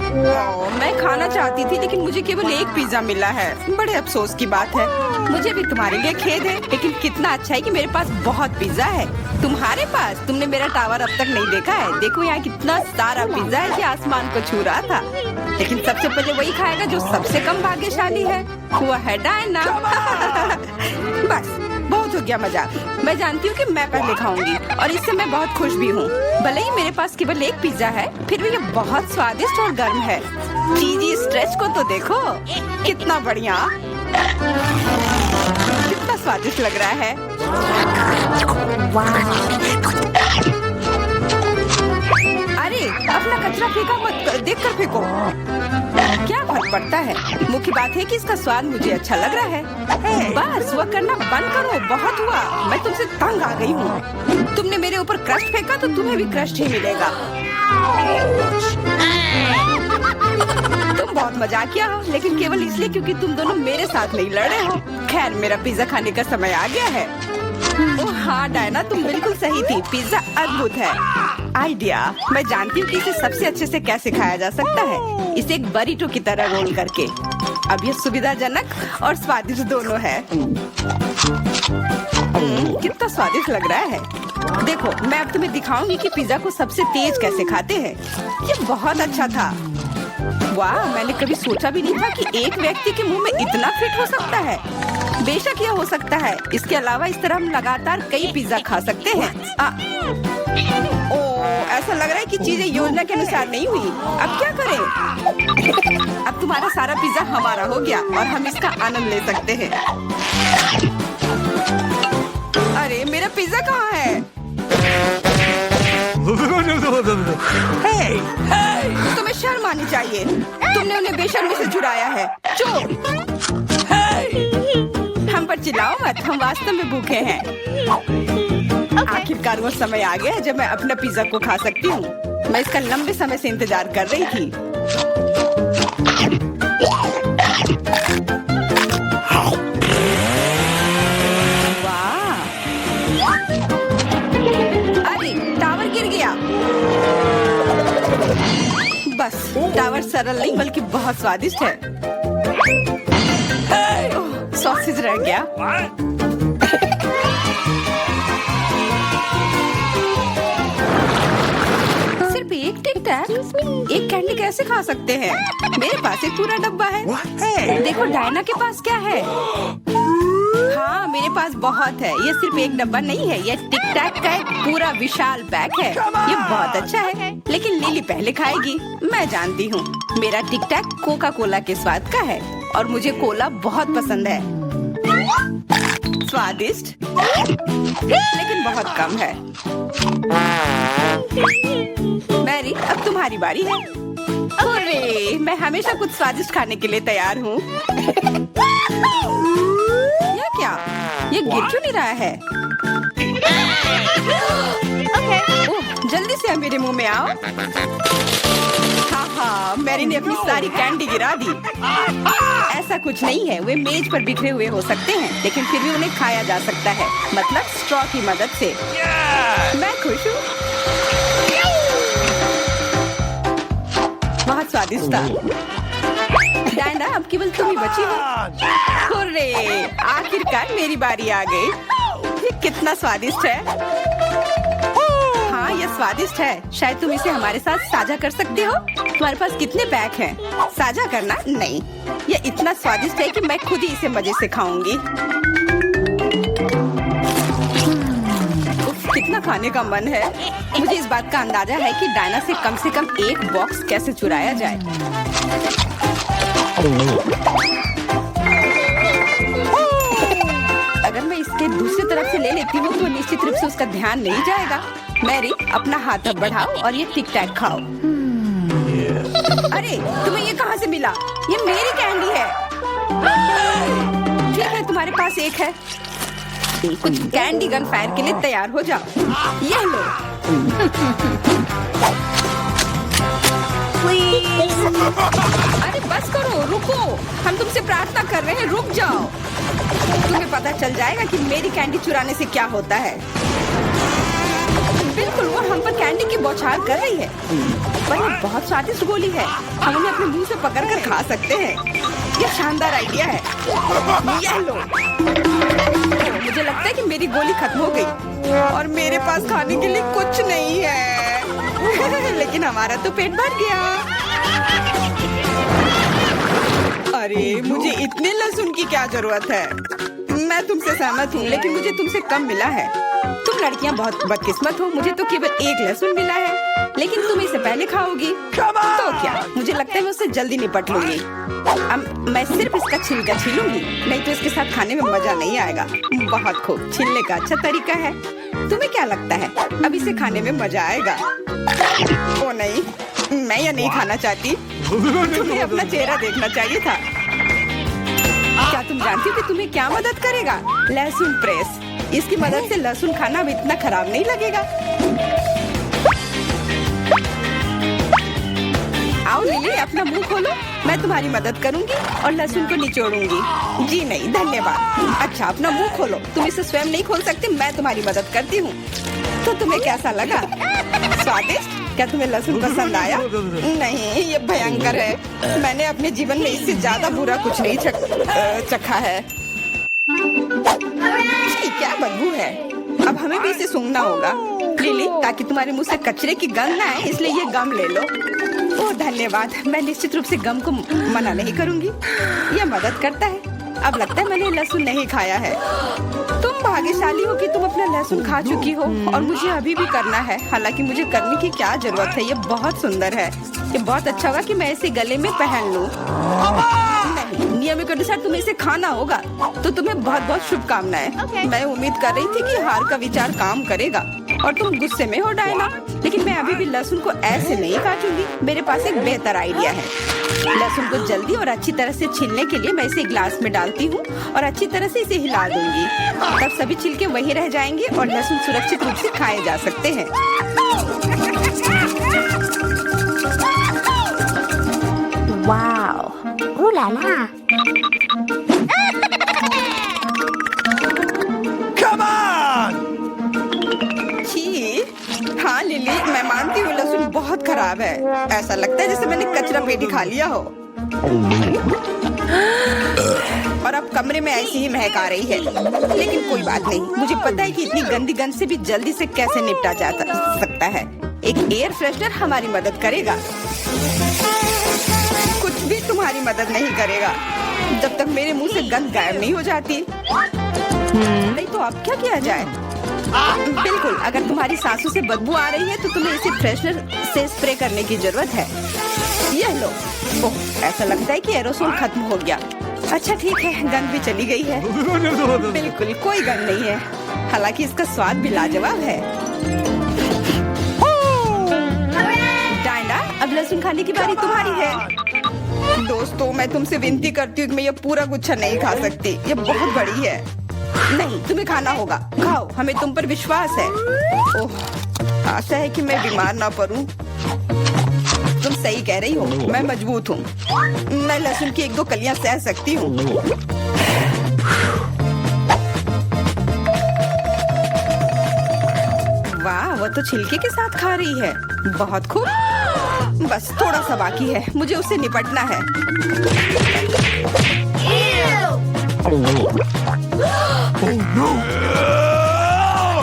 मैं खाना चाहती थी लेकिन मुझे केवल एक पिज्जा मिला है। बड़े अफसोस की बात है। मुझे भी तुम्हारे लिए खेद है, लेकिन कितना अच्छा है कि मेरे पास बहुत पिज्जा है। तुम्हारे पास? तुमने मेरा टावर अब तक नहीं देखा है। देखो यहाँ कितना सारा पिज्जा है कि आसमान को छू रहा था। लेकिन सबसे पहले वही खाएगा जो सबसे कम भाग्यशाली है। वो है डायना। बस बहुत हो गया मजाक। मैं जानती हूँ कि मैं पहले खाऊंगी और इससे मैं बहुत खुश भी हूँ। भले ही मेरे पास केवल एक पिज्जा है, फिर भी ये बहुत स्वादिष्ट और गर्म है। चीजी स्ट्रेच को तो देखो, कितना बढ़िया, कितना स्वादिष्ट लग रहा है। अरे अपना कचरा फेंका मत, देखकर फेंको। क्या फर्क पड़ता है, मुख्य बात है कि इसका स्वाद मुझे अच्छा लग रहा है। बस वह करना बंद करो, बहुत हुआ। मैं तुमसे तंग आ गई हूँ। तुमने मेरे ऊपर क्रस्ट फेंका तो तुम्हें भी क्रस्ट ही मिलेगा। तुम बहुत मजाकिया हो, लेकिन केवल इसलिए क्योंकि तुम दोनों मेरे साथ नहीं लड़ रहे हो। खैर, मेरा पिज्जा खाने का समय आ गया है। ओह हाँ डायना, तुम बिल्कुल सही थी। पिज्जा अद्भुत है। आइडिया, मैं जानती हूँ कि इसे सबसे अच्छे से कैसे खाया जा सकता है। इसे एक बरीटो की तरह रोल करके। अब ये सुविधाजनक और स्वादिष्ट दोनों है। कितना स्वादिष्ट लग रहा है। देखो, मैं अब तुम्हें दिखाऊंगी कि पिज्जा को सबसे तेज कैसे खाते हैं। ये बहुत अच्छा था। वाह, मैंने कभी सोचा भी नहीं था कि एक व्यक्ति के मुंह में इतना फिट हो सकता है। बेशक यह हो सकता है। इसके अलावा इस तरह हम लगातार कई पिज्जा खा सकते हैं। ऐसा लग रहा है कि चीजें योजना के अनुसार नहीं हुई। अब क्या करें? अब तुम्हारा सारा पिज्जा हमारा हो गया और हम इसका आनंद ले सकते हैं। अरे मेरा पिज्जा कहाँ है? तुम्हें शर्म आनी चाहिए। तुमने उन्हें बेशर्मी से चुराया है। चुप! हम पर चिल्लाओ मत, हम वास्तव में भूखे हैं। आखिरकार वो समय आ गया है जब मैं अपना पिज्जा को खा सकती हूँ। मैं इसका लंबे समय से इंतजार कर रही थी। वाह! अरे टावर गिर गया। बस टावर सरल नहीं बल्कि बहुत स्वादिष्ट है। सॉसेज रह गया। सिर्फ एक टिक टैक, एक कैंडी कैसे खा सकते हैं? मेरे पास एक पूरा डब्बा है। देखो डायना के पास क्या है। हाँ, मेरे पास बहुत है। ये सिर्फ एक डब्बा नहीं है, ये टिक टैक का एक पूरा विशाल पैक है। ये बहुत अच्छा है, लेकिन लिली पहले खाएगी। मैं जानती हूँ, मेरा टिक टैक कोका कोला के स्वाद का है और मुझे कोला बहुत पसंद है। स्वादिष्ट, लेकिन बहुत कम है। मैरी, अब तुम्हारी बारी है। अरे, मैं हमेशा कुछ स्वादिष्ट खाने के लिए तैयार हूँ। यह क्या? ये गिर क्यों नहीं रहा है? ओह, जल्दी से मेरे मुंह में आओ। हाँ, मैरी ने अपनी सारी कैंडी गिरा दी। ऐसा कुछ नहीं है, वे मेज पर बिखरे हुए हो सकते हैं, लेकिन फिर भी उन्हें खाया जा सकता है, मतलब स्ट्रॉ की मदद से। मैं खुश हूँ। बहुत स्वादिष्ट था। डायना, अब केवल तुम ही बची हो। हुर्रे! आखिरकार मेरी बारी आ गई। ये कितना स्वादिष्ट है। हाँ, ये स्वादिष्ट है। शायद तुम इसे हमारे साथ साझा कर सकते हो। तुम्हारे पास कितने पैक हैं? साझा करना नहीं। ये इतना स्वादिष्ट है कि मैं खुद ही इसे मजे से खाऊंगी। कितना खाने का मन है। मुझे इस बात का अंदाजा है कि डायना से कम एक बॉक्स कैसे चुराया जाए। अगर मैं इसके दूसरी तरफ से ले लेती हूँ तो निश्चित रूप से उसका ध्यान नहीं जाएगा। मैरी, अपना हाथ अब बढ़ाओ और ये टिक टैक खाओ। अरे, तुम्हें ये कहाँ से मिला? ये मेरी कैंडी है। ठीक है, तुम्हारे पास एक है। कुछ कैंडी गन फायर के लिए तैयार हो जाओ। ये लो। अरे बस करो, रुको। हम तुमसे प्रार्थना कर रहे हैं, रुक जाओ। तुम्हें पता चल जाएगा कि मेरी कैंडी चुराने से क्या होता है। बिल्कुल वो हम पर कैंडी की बौछार कर रही है। पर ये बहुत स्वादिष्ट गोली है, हम उन्हें अपने मुंह से पकड़ कर खा सकते हैं। ये शानदार आइडिया है। ये लो। मुझे लगता है कि मेरी गोली खत्म हो गई और मेरे पास खाने के लिए कुछ नहीं है। लेकिन हमारा तो पेट भर गया। अरे मुझे इतने लहसुन की क्या जरूरत है? मैं तुमसे सहमत हूँ, लेकिन मुझे तुमसे कम मिला है। तुम लड़कियाँ बहुत बदकिस्मत हो, मुझे तो केवल एक लहसुन मिला है, लेकिन तुम इसे पहले खाओगी तो क्या? मुझे लगता है मैं उससे जल्दी निपट लूंगी। अब मैं सिर्फ इसका छिलका छीलूंगी, नहीं तो इसके साथ खाने में मजा नहीं आएगा। बहुत खूब, छीलने का अच्छा तरीका है। तुम्हें क्या लगता है अब इसे खाने में मजा आएगा? ओ नहीं, मैं यह नहीं खाना चाहती। तुम्हें अपना चेहरा देखना चाहिए था। क्या तुम जानती हो कि तुम्हें क्या मदद करेगा? लहसुन प्रेस। इसकी मदद से लहसुन खाना भी इतना खराब नहीं लगेगा। आओ लिली, अपना मुंह खोलो, मैं तुम्हारी मदद करूंगी और लहसुन को निचोड़ूंगी। जी नहीं, धन्यवाद। अच्छा, अपना मुंह खोलो। तुम इसे स्वयं नहीं खोल सकते, मैं तुम्हारी मदद करती हूँ। तो तुम्हें कैसा लगा? स्वादिष्ट? क्या तुम्हें लहसुन पसंद आया? नहीं, ये भयंकर है। मैंने अपने जीवन में इससे ज्यादा बुरा कुछ नहीं चखा है। क्या बदबू है। अब हमें भी इसे सूंघना होगा लिली, ताकि तुम्हारे मुंह से कचरे की गंध ना आए, इसलिए ये गम ले लो। ओह धन्यवाद, मैं निश्चित रूप से गम को मना नहीं करूंगी, यह मदद करता है। अब लगता है मैंने लहसुन नहीं खाया है। तुम भाग्यशाली हो कि तुम अपना लहसुन खा चुकी हो और मुझे अभी भी करना है। हालांकि मुझे करने की क्या जरूरत है, ये बहुत सुंदर है। ये बहुत अच्छा होगा कि मैं इसे गले में पहन लूं। नहीं, नियम के अनुसार तुम्हें इसे खाना होगा। तो तुम्हें बहुत बहुत शुभकामनाएं। मैं उम्मीद कर रही थी कि हार का विचार काम करेगा और तुम गुस्से में हो डायना, लेकिन मैं अभी भी लहसुन को ऐसे नहीं काटूंगी। मेरे पास एक बेहतर आइडिया है। लहसुन को जल्दी और अच्छी तरह से छीलने के लिए मैं इसे ग्लास में डालती हूँ और अच्छी तरह से इसे हिला दूंगी। तब सभी छिलके वहीं रह जाएंगे और लहसुन सुरक्षित रूप से खाए जा सकते हैं। Wow, ooh la la। Come on! छी, हाँ लिली, मैं मानती हूँ लहसुन बहुत खराब है। ऐसा लगता है जैसे मैंने कचरा पेटी खा लिया हो। और अब कमरे में ऐसी ही महक आ रही है, लेकिन कोई बात नहीं। मुझे पता है कि इतनी गंदी गंध से भी जल्दी से कैसे निपटा जा सकता है। एक एयर फ्रेशनर हमारी मदद करेगा। कुछ भी तुम्हारी मदद नहीं करेगा जब तक मेरे मुंह से गंध गायब नहीं हो जाती। नहीं तो अब क्या किया जाए? बिल्कुल, अगर तुम्हारी सांसों से बदबू आ रही है तो तुम्हें इसे फ्रेशनर से स्प्रे करने की जरूरत है। यह लो। ओह, ऐसा लगता है कि एरोसोल खत्म हो गया। अच्छा ठीक है, गंध भी चली गई है। बिल्कुल कोई गंध नहीं है, हालांकि इसका स्वाद भी लाजवाब है। डायना, अब लहसुन खाने की बारी तुम्हारी है। दोस्तों, मैं तुमसे विनती करती हूँ कि मैं ये पूरा गुच्छा नहीं खा सकती, ये बहुत बड़ी है। नहीं, तुम्हें खाना होगा। खाओ, हमें तुम पर विश्वास है। ओह, आशा है कि मैं बीमार ना पड़ूं। तुम सही कह रही हो, मैं मजबूत हूँ। मैं लहसुन की 1-2 कलियां सह सकती हूँ। वाह, वो तो छिलके के साथ खा रही है। बहुत खूब। बस थोड़ा सा बाकी है, मुझे उससे निपटना है।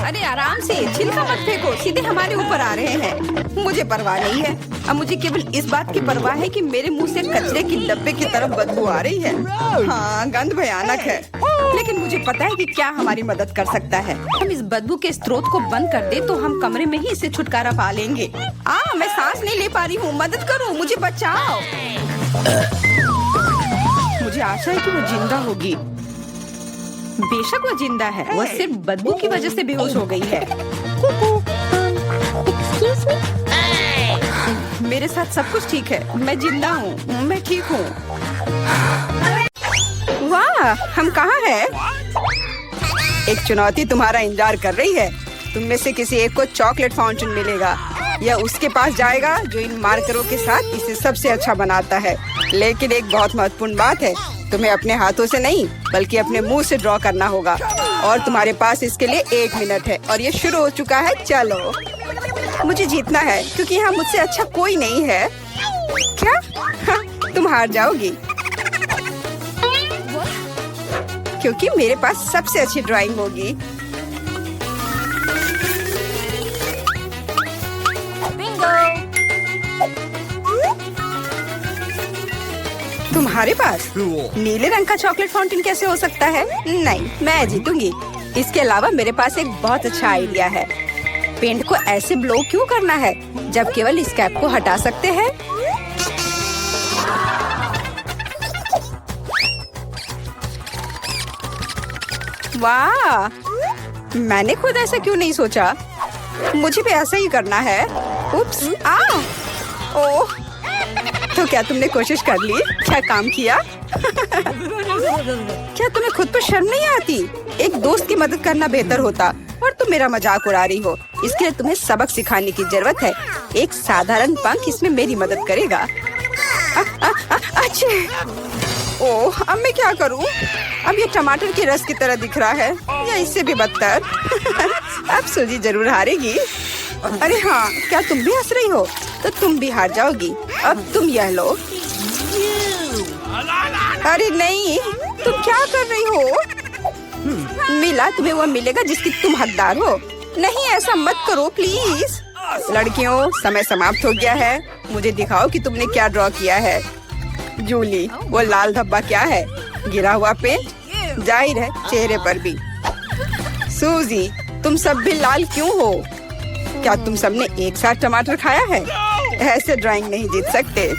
अरे आराम से, छिलका मत फेंको, सीधे हमारे ऊपर आ रहे हैं। मुझे परवाह नहीं है। अब मुझे केवल इस बात की परवाह है कि मेरे मुंह से कचरे की डब्बे की तरफ बदबू आ रही है। हाँ, गंध भयानक है, लेकिन मुझे पता है कि क्या हमारी मदद कर सकता है। हम इस बदबू के स्रोत को बंद कर दे तो हम कमरे में ही इसे छुटकारा पा लेंगे। मैं सांस नहीं ले पा रही हूँ, मदद करो, मुझे बचाओ। मुझे आशा है कि वो जिंदा होगी। बेशक वो जिंदा है, वो सिर्फ बदबू की वजह से बेहोश हो गई है। मेरे साथ सब कुछ ठीक है, मैं जिंदा हूँ, मैं ठीक हूँ। वाह, हम कहाँ हैं? एक चुनौती तुम्हारा इंतजार कर रही है। तुम में से किसी एक को चॉकलेट फाउंटेन मिलेगा। यह उसके पास जाएगा जो इन मार्करों के साथ इसे सबसे अच्छा बनाता है। लेकिन एक बहुत महत्वपूर्ण बात है, तुम्हें अपने हाथों से नहीं बल्कि अपने मुंह से ड्रॉ करना होगा और तुम्हारे पास इसके लिए 1 मिनट है और ये शुरू हो चुका है। चलो, मुझे जीतना है क्योंकि यहाँ मुझसे अच्छा कोई नहीं है। क्या? हाँ, तुम हार जाओगी क्योंकि मेरे पास सबसे अच्छी ड्राइंग होगी। तुम्हारे पास नीले रंग का चॉकलेट फाउंटेन कैसे हो सकता है? नहीं, मैं जीतूंगी। इसके अलावा मेरे पास एक बहुत अच्छा आइडिया है। पेंट को ऐसे ब्लो क्यों करना है जब केवल इस कैप को हटा सकते हैं? वाह, मैंने खुद ऐसा क्यों नहीं सोचा? मुझे भी ऐसा ही करना है। उप्स, ओह, तो क्या तुमने कोशिश कर ली? क्या काम किया? क्या तुम्हें खुद पर शर्म नहीं आती? एक दोस्त की मदद करना बेहतर होता और तुम मेरा मजाक उड़ा रही हो। इसके लिए तुम्हें सबक सिखाने की जरूरत है। एक साधारण पंख इसमें मेरी मदद करेगा। अच्छा, ओह, अब मैं क्या करूं? अब ये टमाटर के रस की तरह दिख रहा है या इससे भी बदतर। अब सूजी जरूर हारेगी। अरे हाँ, क्या तुम भी हंस रही हो? तो तुम भी हार जाओगी। अब तुम यह लो। अरे नहीं, तुम क्या कर रही हो? मिला तुम्हें वो मिलेगा जिसकी तुम हकदार हो। नहीं, ऐसा मत करो प्लीज। लड़कियों, समय समाप्त हो गया है। मुझे दिखाओ कि तुमने क्या ड्रॉ किया है। जूली, वो लाल धब्बा क्या है? गिरा हुआ पेंट? जाहिर है, चेहरे पर भी। सूजी, तुम सब भी लाल क्यों हो? क्या तुम सबने एक साथ टमाटर खाया है? ऐसे ड्राइंग नहीं जीत सकते।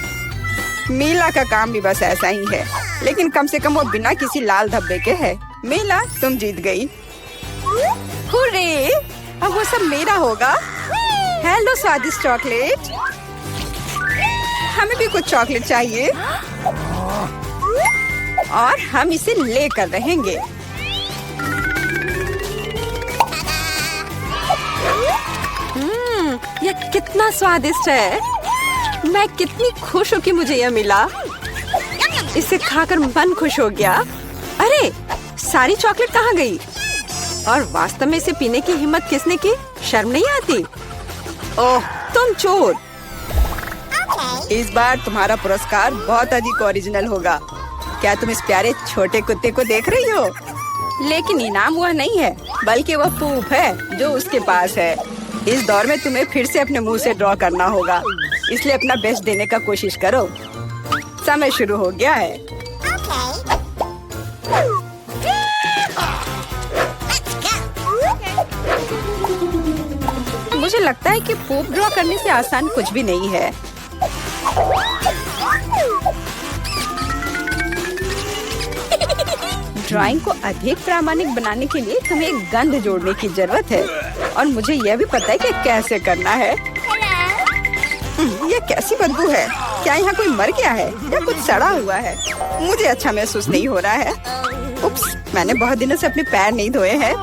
मीला का काम भी बस ऐसा ही है, लेकिन कम से कम वो बिना किसी लाल धब्बे के है। मीला, तुम जीत गई। हुर्रे! अब वो सब मेरा होगा। हेलो स्वादिष्ट चॉकलेट, हमें भी कुछ चॉकलेट चाहिए और हम इसे लेकर रहेंगे। यह कितना स्वादिष्ट है। मैं कितनी खुश हूँ कि मुझे यह मिला। इसे खाकर मन खुश हो गया। अरे, सारी चॉकलेट कहाँ गई? और वास्तव में इसे पीने की हिम्मत किसने की? शर्म नहीं आती? ओह, तुम चोर। इस बार तुम्हारा पुरस्कार बहुत अधिक ओरिजिनल होगा। क्या तुम इस प्यारे छोटे कुत्ते को देख रही हो? लेकिन इनाम वह नहीं है, बल्कि वह पूप है जो उसके पास है। इस दौर में तुम्हें फिर से अपने मुंह से ड्रॉ करना होगा, इसलिए अपना बेस्ट देने का कोशिश करो। समय शुरू हो गया है। मुझे लगता है कि पूप ड्रॉ करने से आसान कुछ भी नहीं है। ड्राइंग को अधिक प्रामाणिक बनाने के लिए तुम्हें एक गंध जोड़ने की जरूरत है और मुझे यह भी पता है कि कैसे करना है। यह कैसी बदबू है? क्या यहाँ कोई मर गया है या कुछ सड़ा हुआ है? मुझे अच्छा महसूस नहीं हो रहा है। उप्स, मैंने बहुत दिनों से अपने पैर नहीं धोए हैं।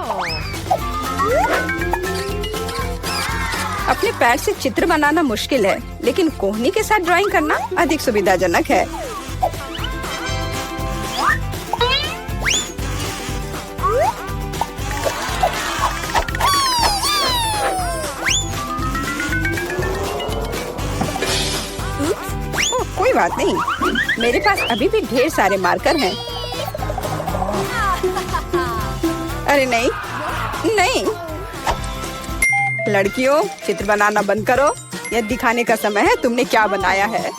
अपने पैर से चित्र बनाना मुश्किल है, लेकिन कोहनी के साथ ड्राइंग करना अधिक सुविधाजनक है। कोई बात नहीं, मेरे पास अभी भी ढेर सारे मार्कर हैं। अरे नहीं, नहीं। लड़कियों, चित्र बनाना बंद करो। यह दिखाने का समय है तुमने क्या बनाया है।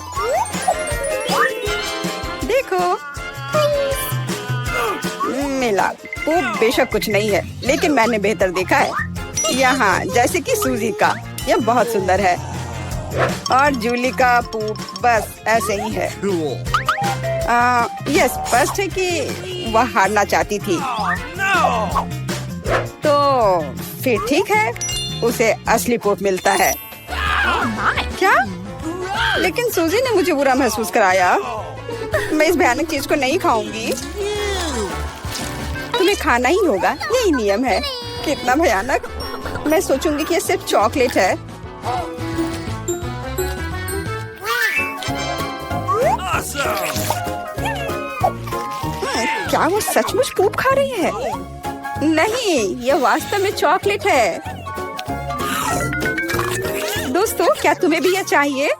देखो, मिला। वो बेशक कुछ नहीं है, लेकिन मैंने बेहतर देखा है। यहाँ जैसे कि सूजी का, यह बहुत सुंदर है। और जूली का पूप बस ऐसे ही है। यह स्पष्ट है कि वह हारना चाहती थी। तो फिर ठीक है, उसे असली पूप मिलता है। क्या? लेकिन सूजी ने मुझे बुरा महसूस कराया। मैं इस भयानक चीज को नहीं खाऊंगी। तुम्हें खाना ही होगा, यही नियम है। कितना भयानक। मैं सोचूंगी कि ये सिर्फ चॉकलेट है। क्या वो सचमुच पूप खा रही है? नहीं, यह वास्तव में चॉकलेट है। दोस्तों, क्या तुम्हें भी यह चाहिए?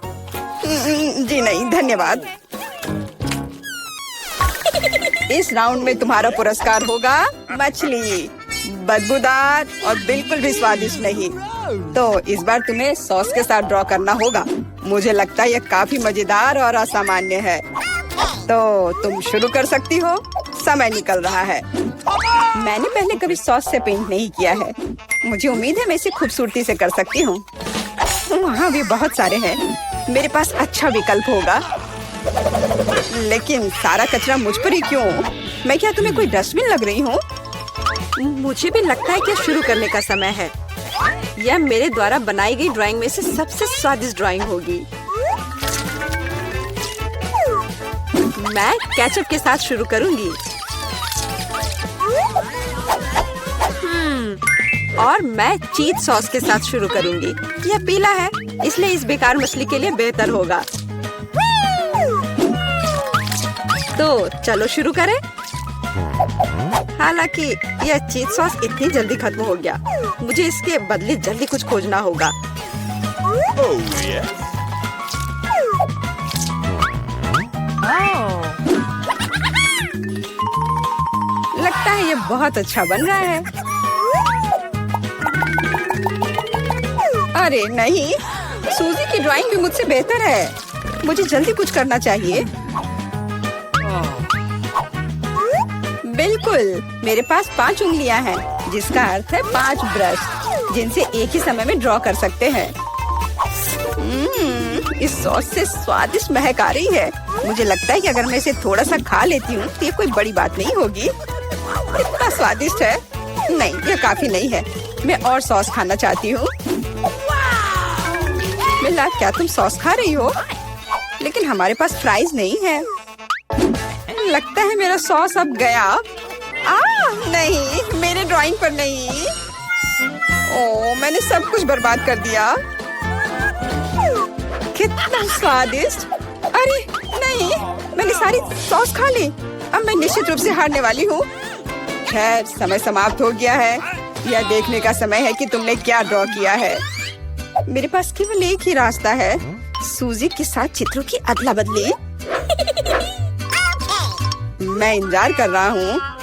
जी नहीं, धन्यवाद। इस राउंड में तुम्हारा पुरस्कार होगा मछली, बदबूदार और बिल्कुल भी स्वादिष्ट नहीं। तो इस बार तुम्हें सॉस के साथ ड्रॉ करना होगा। मुझे लगता है यह काफी मजेदार और असामान्य है। तो तुम शुरू कर सकती हो, समय निकल रहा है। मैंने पहले कभी सॉस से पेंट नहीं किया है। मुझे उम्मीद है मैं इसे खूबसूरती से कर सकती हूँ। वहाँ भी बहुत सारे हैं। मेरे पास अच्छा विकल्प होगा। लेकिन सारा कचरा मुझ पर ही क्यों? मैं क्या तुम्हें कोई डस्टबिन लग रही हूँ? मुझे भी लगता है कि शुरू करने का समय है। यह मेरे द्वारा बनाई गई ड्राइंग में से सबसे स्वादिष्ट ड्राइंग होगी। मैं केचप के साथ शुरू करूंगी। और मैं चीज सॉस के साथ शुरू करूंगी। यह पीला है, इसलिए इस बेकार मछली के लिए बेहतर होगा। तो चलो शुरू करें। हालांकि यह चीज सॉस इतनी जल्दी खत्म हो गया, मुझे इसके बदले जल्दी कुछ खोजना होगा। लगता है ये बहुत अच्छा बन रहा है। अरे नहीं, सूजी की ड्राइंग भी मुझसे बेहतर है। मुझे जल्दी कुछ करना चाहिए। बिल्कुल, मेरे पास 5 उंगलियां हैं, जिसका अर्थ है 5 ब्रश, जिनसे एक ही समय में ड्रॉ कर सकते हैं। इस सॉस से स्वादिष्ट महक आ रही है। मुझे लगता है कि अगर मैं इसे थोड़ा सा खा लेती हूँ तो ये कोई बड़ी बात नहीं होगी। इतना स्वादिष्ट है। नहीं, यह काफी नहीं है। मैं और सॉस खाना चाहती हूँ। मिला, क्या तुम सॉस खा रही हो? लेकिन हमारे पास फ्राइज नहीं है। लगता है मेरा सॉस अब गया। नहीं, मेरे ड्राइंग पर नहीं। ओह, मैंने सब कुछ बर्बाद कर दिया। कितना स्वादिष्ट। अरे नहीं, मैंने सारी सॉस खा ली। अब मैं निश्चित रूप से हारने वाली हूँ। खैर, समय समाप्त हो गया है। यह देखने का समय है कि तुमने क्या ड्रॉ किया है। मेरे पास केवल एक ही रास्ता है, सूजी के साथ चित्रों की अदला बदली। मैं इंतजार कर रहा हूँ।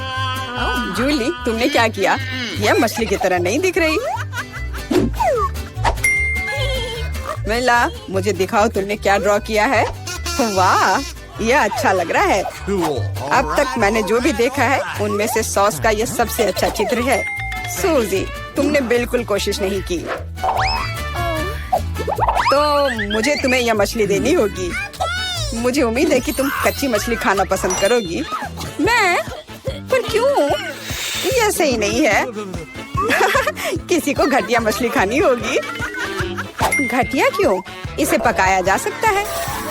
जूली, तुमने क्या किया? यह मछली की तरह नहीं दिख रही। मिला, मुझे दिखाओ तुमने क्या ड्रॉ किया है। वाह, यह अच्छा लग रहा है। अब तक मैंने जो भी देखा है उनमें से सॉस का यह सबसे अच्छा चित्र है। सूजी, तुमने बिल्कुल कोशिश नहीं की। तो मुझे तुम्हें यह मछली देनी होगी। मुझे उम्मीद है कि तुम कच्ची मछली खाना पसंद करोगी। मैं? पर क्यों? यह सही नहीं है। किसी को घटिया मछली खानी होगी। घटिया क्यों? इसे पकाया जा सकता है।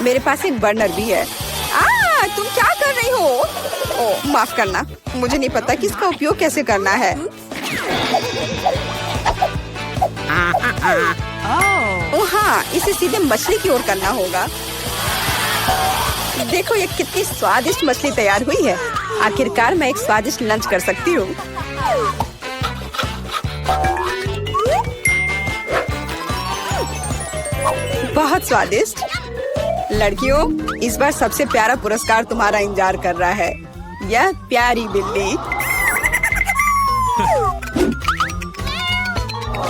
मेरे पास एक बर्नर भी है। तुम क्या कर रही हो? ओह, माफ करना, मुझे नहीं पता कि इसका उपयोग कैसे करना है। ओह हाँ, इसे सीधे मछली की ओर करना होगा। देखो ये कितनी स्वादिष्ट मछली तैयार हुई है। आखिरकार मैं एक स्वादिष्ट लंच कर सकती हूँ। बहुत स्वादिष्ट। लड़कियों, इस बार सबसे प्यारा पुरस्कार तुम्हारा इंतजार कर रहा है। यह प्यारी बिल्ली।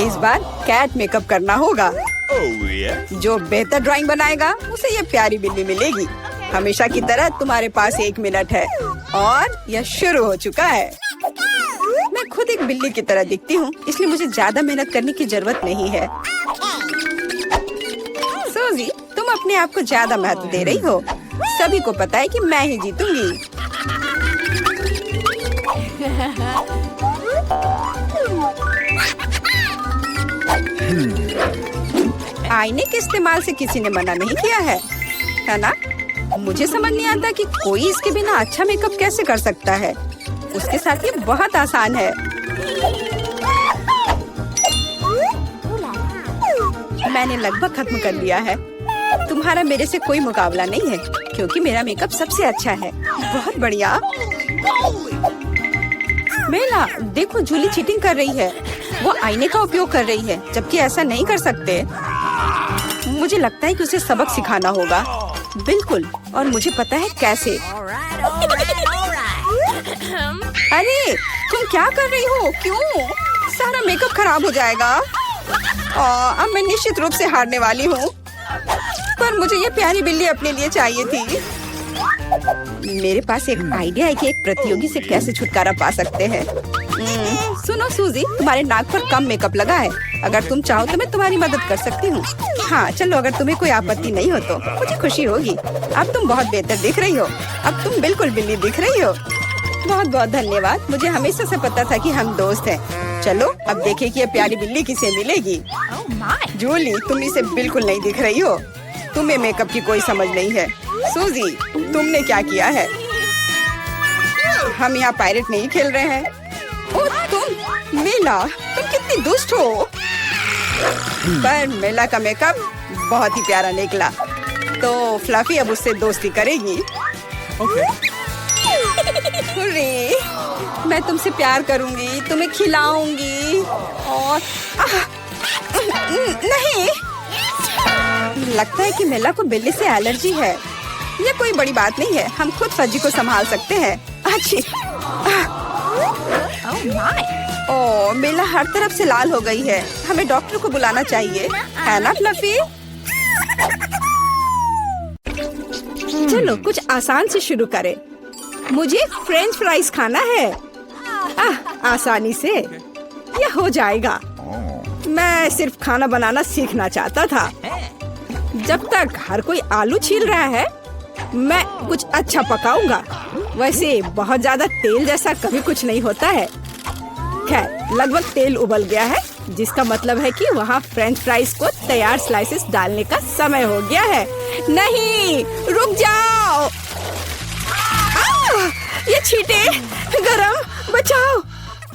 इस बार कैट मेकअप करना होगा। जो बेहतर ड्राइंग बनाएगा उसे यह प्यारी बिल्ली मिलेगी। हमेशा की तरह तुम्हारे पास 1 मिनट है और यह शुरू हो चुका है। मैं खुद एक बिल्ली की तरह दिखती हूँ, इसलिए मुझे ज्यादा मेहनत करने की जरूरत नहीं है। सूजी, तुम अपने आप को ज्यादा महत्व दे रही हो। सभी को पता है कि मैं ही जीतूंगी। आईने के इस्तेमाल से किसी ने मना नहीं किया है ना? मुझे समझ नहीं आता कि कोई इसके बिना अच्छा मेकअप कैसे कर सकता है। उसके साथ ये बहुत आसान है। मैंने लगभग खत्म कर लिया है। तुम्हारा मेरे से कोई मुकाबला नहीं है, क्योंकि मेरा मेकअप सबसे अच्छा है। बहुत बढ़िया। मेला देखो, जूली चीटिंग कर रही है। वो आईने का उपयोग कर रही है, जबकि ऐसा नहीं कर सकते। मुझे लगता है कि उसे सबक सिखाना होगा। बिल्कुल, और मुझे पता है कैसे। अरे तुम क्या कर रही हो? क्यों? सारा मेकअप खराब हो जाएगा। अब मैं निश्चित रूप से हारने वाली हूँ। पर मुझे ये प्यारी बिल्ली अपने लिए चाहिए थी। मेरे पास एक आइडिया है कि एक प्रतियोगी से कैसे छुटकारा पा सकते हैं। सुनो सूजी, तुम्हारे नाक पर कम मेकअप लगा है। अगर तुम चाहो तो मैं तुम्हारी मदद कर सकती हूँ। हाँ चलो, अगर तुम्हें कोई आपत्ति नहीं हो तो मुझे खुशी होगी। अब तुम बहुत बेहतर दिख रही हो। अब तुम बिल्कुल बिल्ली दिख रही हो। बहुत बहुत धन्यवाद। मुझे हमेशा से पता था कि हम दोस्त हैं। चलो अब देखें कि ये प्यारी बिल्ली किसे मिलेगी। जूली, तुम इसे बिल्कुल नहीं दिख रही हो। तुम्हें मेकअप की कोई समझ नहीं है। सूजी, तुमने क्या किया है? हम यहाँ पायरेट नहीं खेल रहे हैं। ओ तुम मेला, तुम कितनी दुष्ट हो। पर मेला का मेकअप बहुत ही प्यारा निकला। तो फ्लफी अब उससे दोस्ती करेगी। हुर्रे, मैं तुमसे प्यार करूंगी, तुम्हें खिलाऊंगी और नहीं, लगता है कि मेला को बिल्ली से एलर्जी है। ये कोई बड़ी बात नहीं है, हम खुद फज्जी को संभाल सकते हैं। अच्छी। ओह, मेला हर तरफ से लाल हो गई है। हमें डॉक्टर को बुलाना चाहिए, है ना फ्लफी? चलो कुछ आसान से शुरू करें। मुझे फ्रेंच फ्राइज खाना है। आसानी से यह हो जाएगा। मैं सिर्फ खाना बनाना सीखना चाहता था। जब तक हर कोई आलू छील रहा है, मैं कुछ अच्छा पकाऊंगा। वैसे बहुत ज्यादा तेल जैसा कभी कुछ नहीं होता है। खैर, लगभग तेल उबल गया है, जिसका मतलब है कि वहाँ फ्रेंच फ्राइज को तैयार स्लाइसेस डालने का समय हो गया है। नहीं, रुक जाओ। ये छींटे, गरम, बचाओ।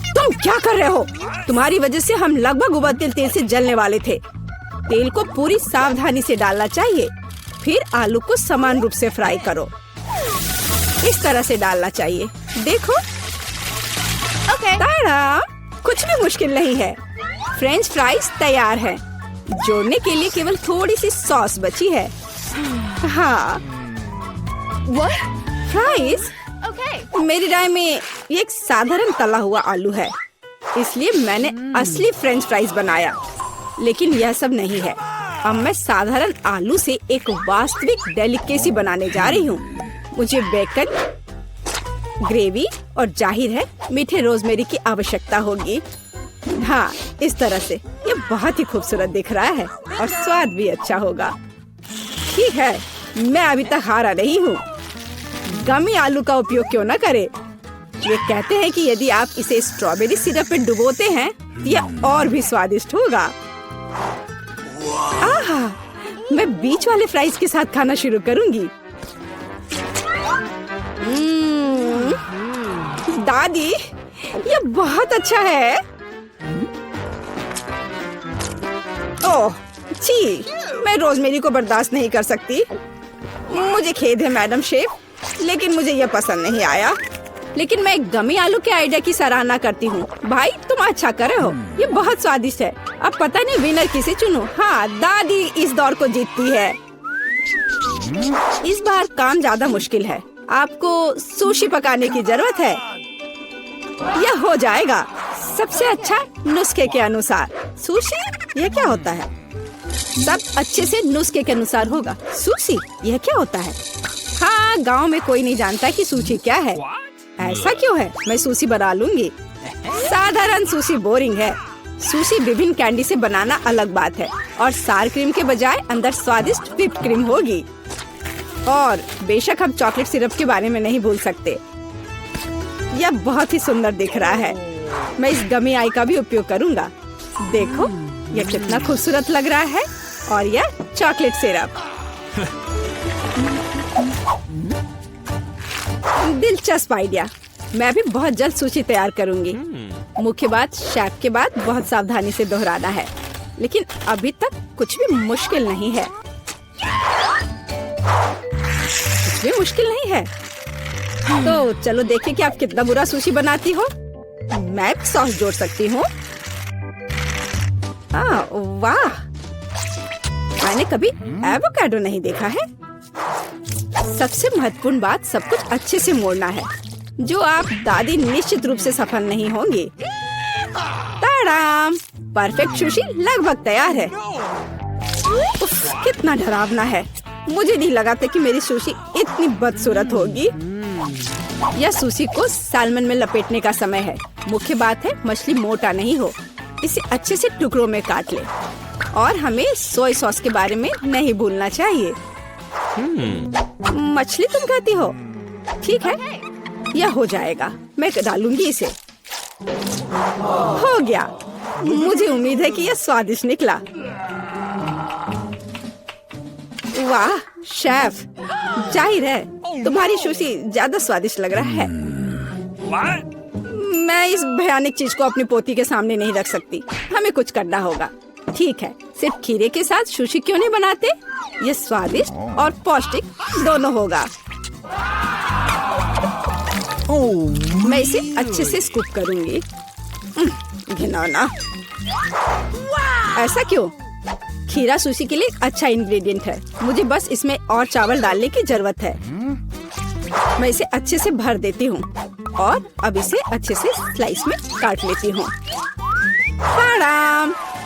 तुम क्या कर रहे हो? तुम्हारी वजह से हम लगभग उबलते तेल से जलने वाले थे। तेल को पूरी सावधानी से डालना चाहिए। फिर आलू को समान रूप से फ्राई करो। इस तरह से डालना चाहिए। देखो, ताड़ा, कुछ भी मुश्किल नहीं है। फ्रेंच फ्राइज तैयार है। जोड़ने के लिए केवल थोड़ी सी सॉस बची है। हाँ, फ्राइज? मेरी राय में ये एक साधारण तला हुआ आलू है, इसलिए मैंने असली फ्रेंच फ्राइज बनाया। लेकिन यह सब नहीं है। अब मैं साधारण आलू से एक वास्तविक डेलिकेसी बनाने जा रही हूँ। मुझे बेकन, ग्रेवी और जाहिर है मीठे रोजमेरी की आवश्यकता होगी। हाँ, इस तरह से ये बहुत ही खूबसूरत दिख रहा है और स्वाद भी अच्छा होगा। ठीक है, मैं अभी तक हारा नहीं हूँ। गमी आलू का उपयोग क्यों न करें? ये कहते हैं कि यदि आप इसे स्ट्रॉबेरी सिरप में डुबोते हैं तो यह और भी स्वादिष्ट होगा। आहा, मैं बीच वाले फ्राइज के साथ खाना शुरू करूंगी। दादी, ये बहुत अच्छा है। ओह, छी, मैं रोजमेरी को बर्दाश्त नहीं कर सकती। मुझे खेद है मैडम शेफ, लेकिन मुझे यह पसंद नहीं आया। लेकिन मैं गमी आलू के आइडिया की सराहना करती हूँ। भाई, तुम अच्छा कर रहे हो। ये बहुत स्वादिष्ट है। अब पता नहीं विनर किसे चुनूं। हाँ, दादी इस दौर को जीतती है। इस बार काम ज्यादा मुश्किल है। आपको सुशी पकाने की जरूरत है। यह हो जाएगा सबसे अच्छा नुस्खे के अनुसार। सुशी? यह क्या होता है? सब अच्छे से नुस्खे के अनुसार होगा। सुशी? यह क्या होता है? हाँ, गांव में कोई नहीं जानता कि सुशी क्या है। ऐसा क्यों है? मैं सुशी बना लूंगी। साधारण सुशी बोरिंग है। सुशी विभिन्न कैंडी से बनाना अलग बात है, और सार क्रीम के बजाय अंदर स्वादिष्ट व्हिप्ड क्रीम होगी। और बेशक हम चॉकलेट सिरप के बारे में नहीं भूल सकते। यह बहुत ही सुंदर दिख रहा है। मैं इस गमी आई का भी उपयोग करूंगा। देखो, यह कितना खूबसूरत लग रहा है। और यह चॉकलेट सिरप। दिलचस्प आइडिया। मैं भी बहुत जल्द सूची तैयार करूंगी। मुख्य बात शेफ के बाद बहुत सावधानी से दोहराना है। लेकिन अभी तक कुछ भी मुश्किल नहीं है। कुछ भी मुश्किल नहीं है। तो चलो देखें कि आप कितना बुरा सुशी बनाती हो। मैं भी सॉस जोड़ सकती हूँ। वाह, मैंने कभी एवोकाडो नहीं देखा है। सबसे महत्वपूर्ण बात, सब कुछ अच्छे से मोड़ना है, जो आप दादी निश्चित रूप से सफल नहीं होंगी। ताड़ाम, परफेक्ट सुशी लगभग तैयार है। उफ, कितना डरावना है। मुझे नहीं लगा था कि मेरी सुशी इतनी बदसूरत होगी। यह सुशी को सालमन में लपेटने का समय है। मुख्य बात है मछली मोटा नहीं हो। इसे अच्छे से टुकड़ों में काट ले। और हमें सोया सॉस के बारे में नहीं भूलना चाहिए। मछली तुम खाती हो? ठीक है, यह हो जाएगा। मैं डालूंगी इसे। हो गया। मुझे उम्मीद है कि यह स्वादिष्ट निकला। वाह शेफ, जाहिर है तुम्हारी सुशी ज्यादा स्वादिष्ट लग रहा है। मैं इस भयानक चीज को अपनी पोती के सामने नहीं रख सकती। हमें कुछ करना होगा। ठीक है, सिर्फ खीरे के साथ सुशी क्यों नहीं बनाते? ये स्वादिष्ट और पौष्टिक दोनों होगा। मैं इसे अच्छे से स्कूप करूंगी। घिनौना। ऐसा क्यों? खीरा सुशी के लिए अच्छा इंग्रेडिएंट है। मुझे बस इसमें और चावल डालने की जरूरत है। मैं इसे अच्छे से भर देती हूँ और अब इसे अच्छे से स्लाइस में काट लेती हूँ।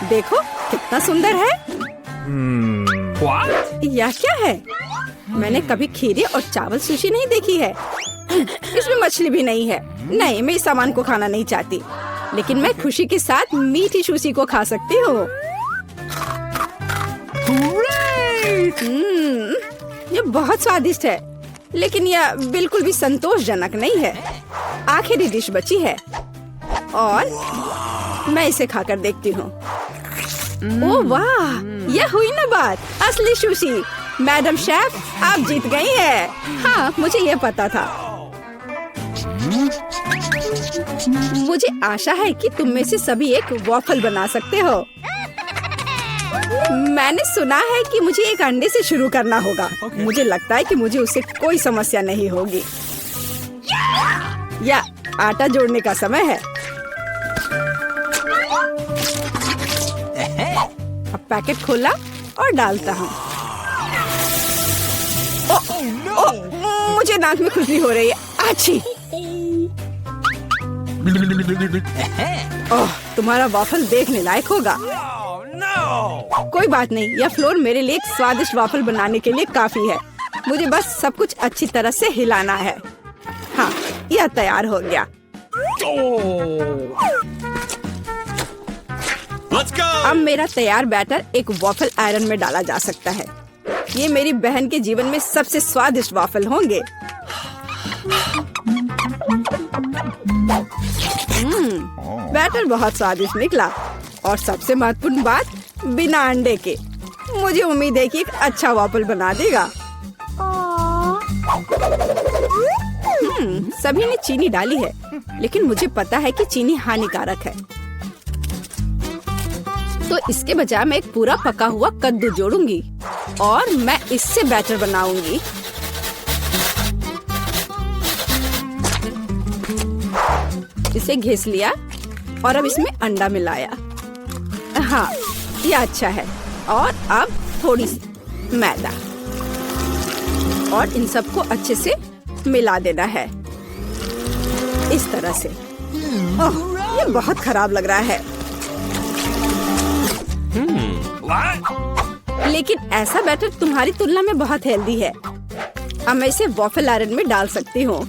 देखो कितना सुंदर है। यह क्या है? मैंने कभी खीरे और चावल सुशी नहीं देखी है। इसमें मछली भी नहीं है। नहीं, मैं इस सामान को खाना नहीं चाहती, लेकिन मैं खुशी के साथ मीठी सुशी को खा सकती हूँ। ये बहुत स्वादिष्ट है, लेकिन यह बिल्कुल भी संतोषजनक नहीं है। आखिरी डिश बची है और मैं इसे खाकर देखती हूँ। ओह वाह, यह हुई ना बात, असली सुशी। मैडम शेफ, आप जीत गई हैं। हाँ, मुझे यह पता था। मुझे आशा है कि तुम में से सभी एक वॉफल बना सकते हो। मैंने सुना है कि मुझे एक अंडे से शुरू करना होगा। मुझे लगता है कि मुझे उससे कोई समस्या नहीं होगी। या आटा जोड़ने का समय है। अब पैकेट खोला और डालता हूँ। मुझे नाक में खुजली हो रही है। आछी। ओह, तुम्हारा वॉफल देखने लायक होगा। कोई बात नहीं, यह फ्लोर मेरे लिए एक स्वादिष्ट वॉफल बनाने के लिए काफी है। मुझे बस सब कुछ अच्छी तरह से हिलाना है। हाँ, यह तैयार हो गया। अब मेरा तैयार बैटर एक वॉफल आयरन में डाला जा सकता है। ये मेरी बहन के जीवन में सबसे स्वादिष्ट वॉफल होंगे। बैटर बहुत स्वादिष्ट निकला और सबसे महत्वपूर्ण बात, बिना अंडे के। मुझे उम्मीद है कि एक अच्छा वॉफल बना देगा। सभी ने चीनी डाली है, लेकिन मुझे पता है कि चीनी हानिकारक है। तो इसके बजाय मैं एक पूरा पका हुआ कद्दू जोड़ूंगी और मैं इससे बैटर बनाऊंगी। इसे घिस लिया और अब इसमें अंडा मिलाया। हाँ, ये अच्छा है। और अब थोड़ी सी मैदा और इन सबको अच्छे से मिला देना है, इस तरह से। ओह, ये बहुत खराब लग रहा है। लेकिन ऐसा बैटर तुम्हारी तुलना में बहुत हेल्दी है। अब मैं इसे वॉफल आयरन में डाल सकती हूँ।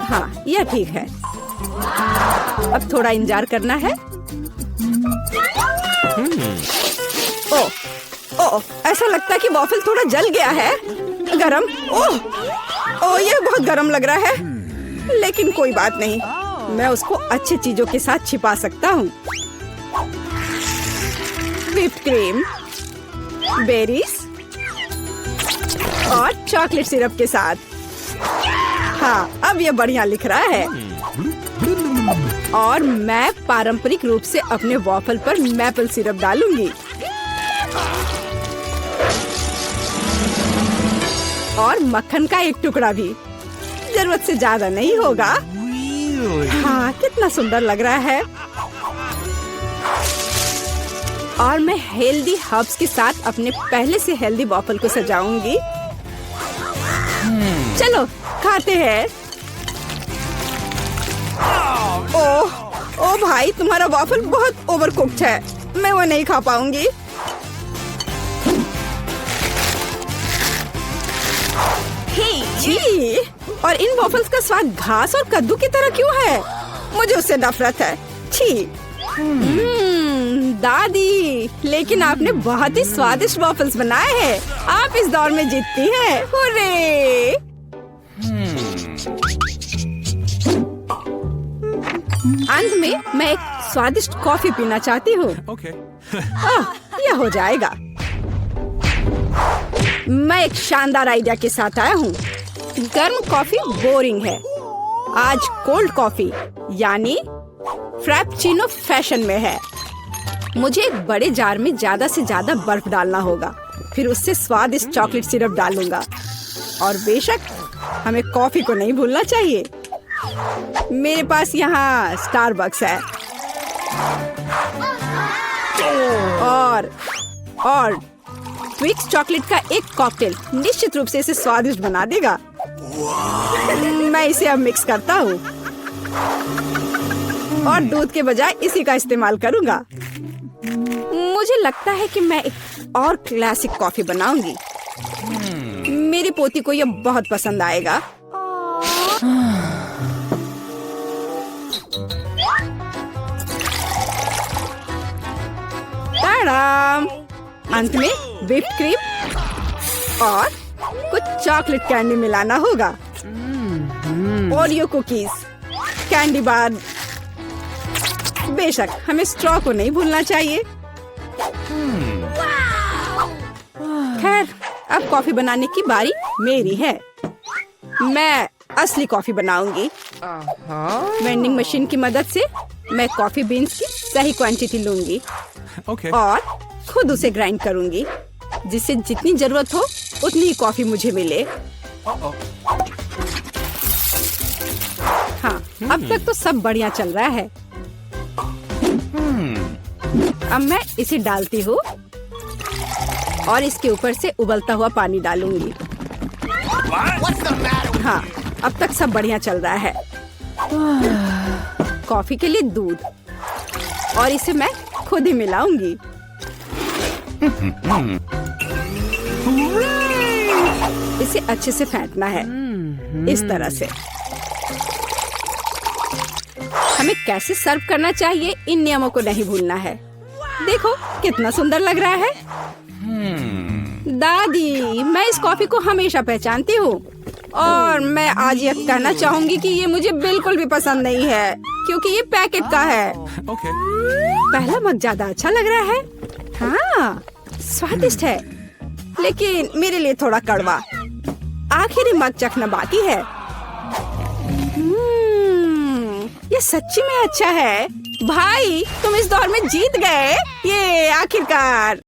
हाँ, यह ठीक है। अब थोड़ा इंतजार करना है। ओह, ऐसा लगता है कि वॉफल थोड़ा जल गया है। गरम। ओह, यह बहुत गरम लग रहा है। लेकिन कोई बात नहीं, मैं उसको अच्छी चीजों के साथ छिपा सकता हूँ। व्हिप्ड क्रीम, बेरीज और चॉकलेट सिरप के साथ। हाँ, अब ये बढ़िया लिख रहा है। और मैं पारंपरिक रूप से अपने वॉफल पर मैपल सिरप डालूंगी और मक्खन का एक टुकड़ा भी। जरूरत से ज्यादा नहीं होगा। Really? हाँ, कितना सुंदर लग रहा है। और मैं हेल्दी हर्ब्स के साथ अपने पहले से हेल्दी वॉफल को सजाऊंगी। चलो खाते हैं। ओ भाई, तुम्हारा वॉफल बहुत ओवरकुक्ड है, मैं वो नहीं खा पाऊंगी। छी, और इन वॉफल्स का स्वाद घास और कद्दू की तरह क्यों है? मुझे उससे नफरत है। छी। दादी, लेकिन आपने बहुत ही स्वादिष्ट वॉफल्स बनाए हैं। आप इस दौर में जीतती हैं। हुर्रे! अंत में मैं एक स्वादिष्ट कॉफी पीना चाहती हूँ। Okay. यह हो जाएगा। मैं एक शानदार आइडिया के साथ आया हूँ। गर्म कॉफी बोरिंग है। आज कोल्ड कॉफी यानी फ्रैप्पुचिनो फैशन में है। मुझे एक बड़े जार में ज्यादा से ज्यादा बर्फ डालना होगा, फिर उससे स्वादिष्ट चॉकलेट सिरप डालूंगा। और बेशक हमें कॉफी को नहीं भूलना चाहिए। मेरे पास यहाँ स्टारबक्स है और ट्विक्स चॉकलेट का एक कॉकटेल निश्चित रूप से इसे स्वादिष्ट बना देगा। मैं इसे अब मिक्स करता हूँ और दूध के बजाय इसी का इस्तेमाल करूँगा। मुझे लगता है कि मैं एक और क्लासिक कॉफी बनाऊंगी। मेरी पोती को यह बहुत पसंद आएगा। ताड़ाम! अंत में व्हिप्ड क्रीम और कुछ चॉकलेट कैंडी मिलाना होगा। Oreo cookies, candy bar. बेशक हमें स्ट्रॉ को नहीं भूलना चाहिए। खैर, अब कॉफी बनाने की बारी मेरी है। मैं असली कॉफी बनाऊंगी। वेंडिंग मशीन की मदद से मैं कॉफी बीन्स की सही क्वांटिटी लूंगी Okay. और खुद उसे ग्राइंड करूंगी, जिससे जितनी जरूरत हो उतनी ही कॉफी मुझे मिले। हाँ, अब तक तो सब बढ़िया चल रहा है। अब मैं इसे डालती हूँ और इसके ऊपर से उबलता हुआ पानी डालूंगी। हाँ, अब तक सब बढ़िया चल रहा है। कॉफी के लिए दूध, और इसे मैं खुद ही मिलाऊंगी। इसे अच्छे से फेंटना है, इस तरह से। हमें कैसे सर्व करना चाहिए, इन नियमों को नहीं भूलना है। देखो कितना सुंदर लग रहा है। दादी, मैं इस कॉफी को हमेशा पहचानती हूँ और मैं आज ये कहना चाहूंगी कि ये मुझे बिल्कुल भी पसंद नहीं है, क्योंकि ये पैकेट का है। Okay. पहला मग ज्यादा अच्छा लग रहा है। हाँ, स्वादिष्ट है, लेकिन मेरे लिए थोड़ा कड़वा। आखिरी मग चखना बाकी है। ये सच्ची में अच्छा है। भाई, तुम इस दौर में जीत गए। ये आखिरकार।